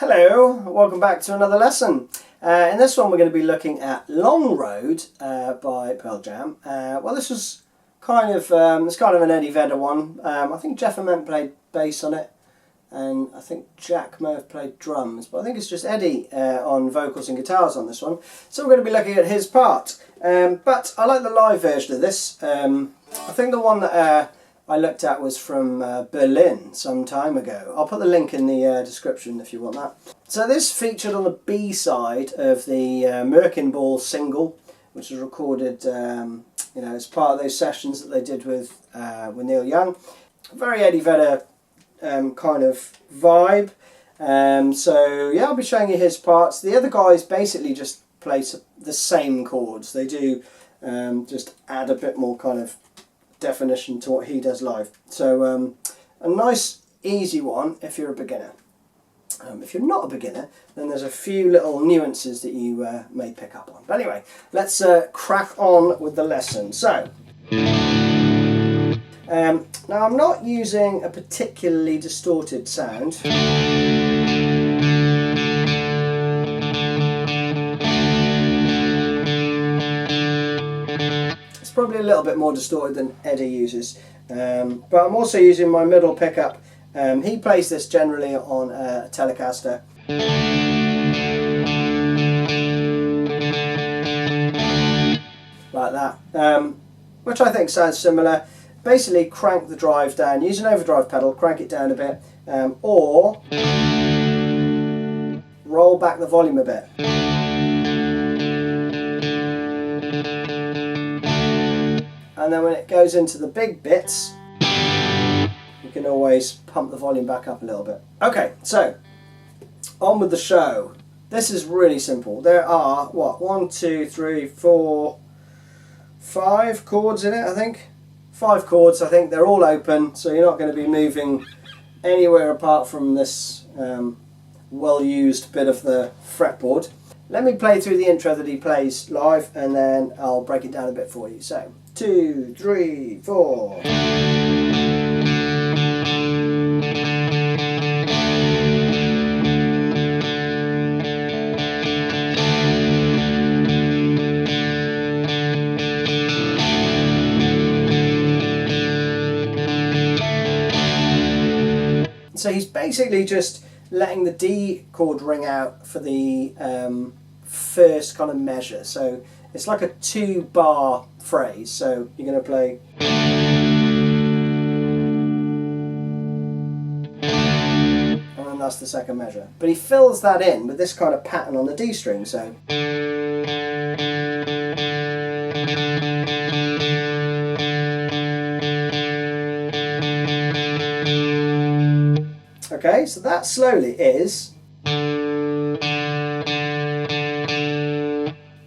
Hello, welcome back to another lesson. In this one we're going to be looking at Long Road by Pearl Jam. Well, this was it's kind of an Eddie Vedder one. I think Jeff Ament played bass on it, and I think Jack may have played drums, but I think it's just Eddie on vocals and guitars on this one. So we're going to be looking at his part. But I like the live version of this. I think the one that I looked at was from Berlin some time ago. I'll put the link in the description if you want that. So this featured on the B side of the Merkinball single, which was recorded as part of those sessions that they did with Neil Young. Very Eddie Vedder kind of vibe. So yeah, I'll be showing you his parts. The other guys basically just play the same chords. They do just add a bit more kind of definition to what he does live. So a nice easy one if you're a beginner. If you're not a beginner, then there's a few little nuances that you may pick up on. But anyway, let's crack on with the lesson. So now I'm not using a particularly distorted sound. Probably a little bit more distorted than Eddie uses, but I'm also using my middle pickup. He plays this generally on a Telecaster. Like that, which I think sounds similar. Basically crank the drive down, use an overdrive pedal, crank it down a bit, or roll back the volume a bit. And then when it goes into the big bits, you can always pump the volume back up a little bit. Okay, so on with the show. This is really simple. There are, 1, 2, 3, 4, 5 chords in it, I think. 5 chords, I think. They're all open, so you're not going to be moving anywhere apart from this well-used bit of the fretboard. Let me play through the intro that he plays live, and then I'll break it down a bit for you. So, 2, 3, 4. So he's basically just letting the D chord ring out for the first kind of measure. So it's like a 2-bar phrase. So you're going to play, and then that's the second measure. But he fills that in with this kind of pattern on the D string. So okay, so that slowly is.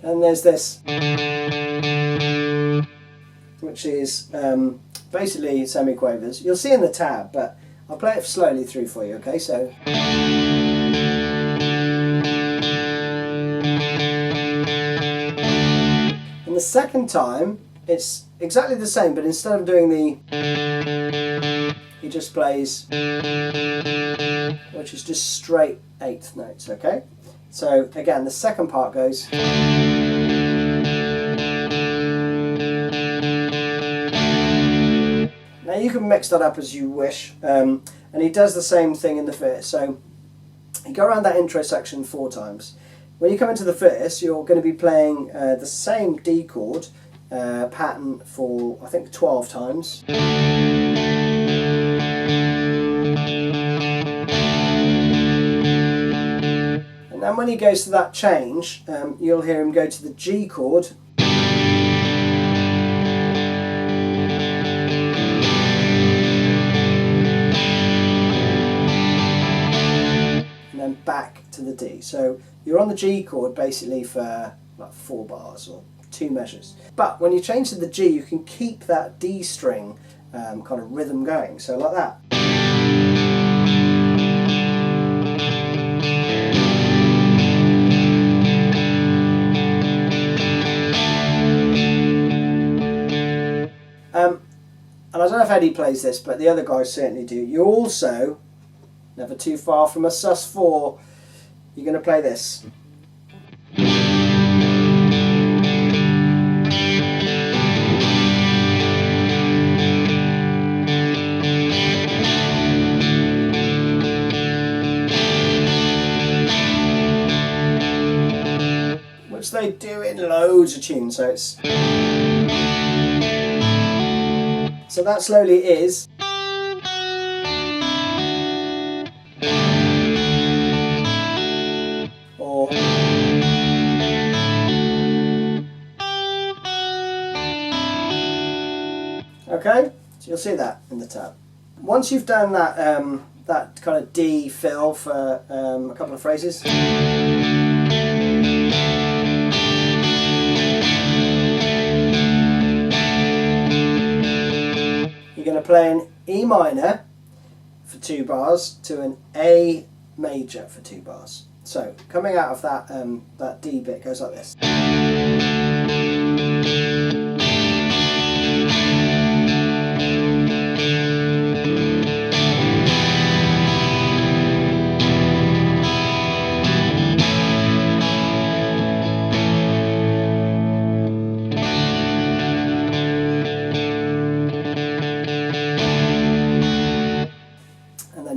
And there's this, which is basically semiquavers. You'll see in the tab, but I'll play it slowly through for you, okay? So. And the second time, it's exactly the same, but instead of doing the, he just plays, which is just straight 8th notes, okay? So again, the second part goes. Now you can mix that up as you wish, and he does the same thing in the verse. So you go around that intro section 4 times. When you come into the verse, you're going to be playing the same D chord pattern for, I think, 12 times. And then when he goes to that change, you'll hear him go to the G chord. And then back to the D. So you're on the G chord basically for like 4 bars or 2 measures. But when you change to the G, you can keep that D string kind of rhythm going. So like that. And I don't know if Eddie plays this, but the other guys certainly do. You also, never too far from a sus4, you're going to play this. Which they do in loads of tunes, so it's... So that slowly is... Or... Okay, so you'll see that in the tab. Once you've done that, that kind of D fill for a couple of phrases, you're going to play an E minor for 2 bars to an A major for 2 bars. So coming out of that, that D bit goes like this.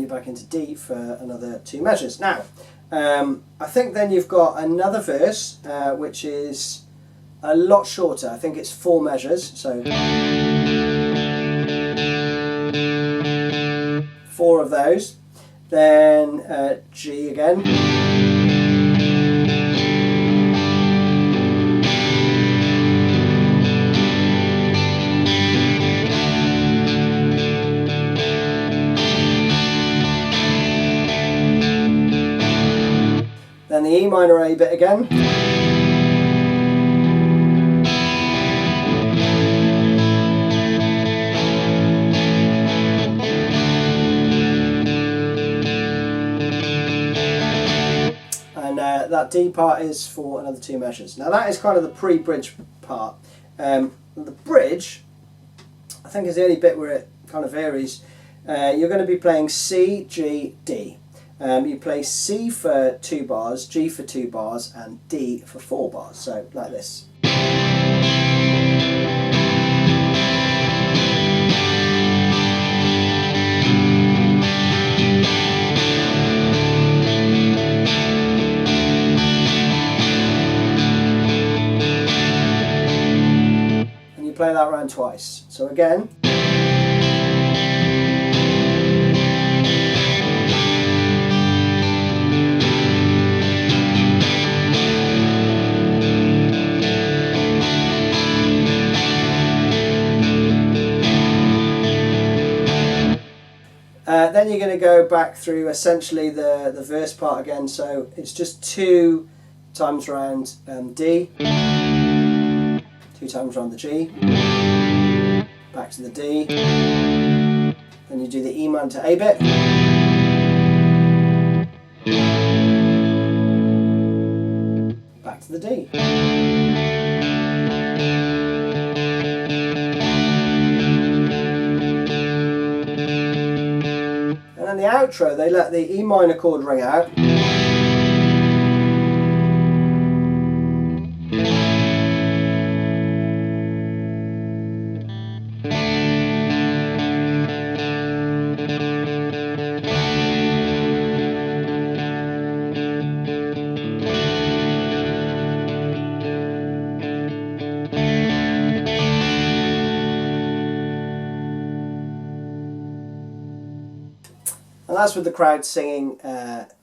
Back into D for another 2 measures. Now, I think then you've got another verse which is a lot shorter. I think it's 4 measures, so 4 of those. Then G again. Then the E minor A bit again. And that D part is for another 2 measures. Now that is kind of the pre-bridge part. The bridge, I think, is the only bit where it kind of varies. You're going to be playing C, G, D. You play C for 2 bars, G for 2 bars, and D for 4 bars. So, like this. And you play that round twice. So again. Then you're going to go back through essentially the verse part again, so it's just 2 times round D, 2 times round the G, back to the D, then you do the E minor to A bit, back to the D. And then the outro, they let the E minor chord ring out. And that's with the crowd singing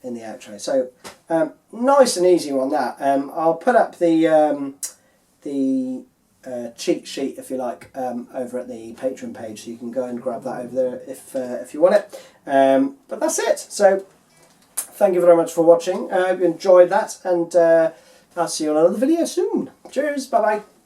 in the outro. So nice and easy one that. I'll put up the cheat sheet, if you like, over at the Patreon page, so you can go and grab that over there if you want it. But that's it. So thank you very much for watching. I hope you enjoyed that, and I'll see you on another video soon. Cheers. Bye bye.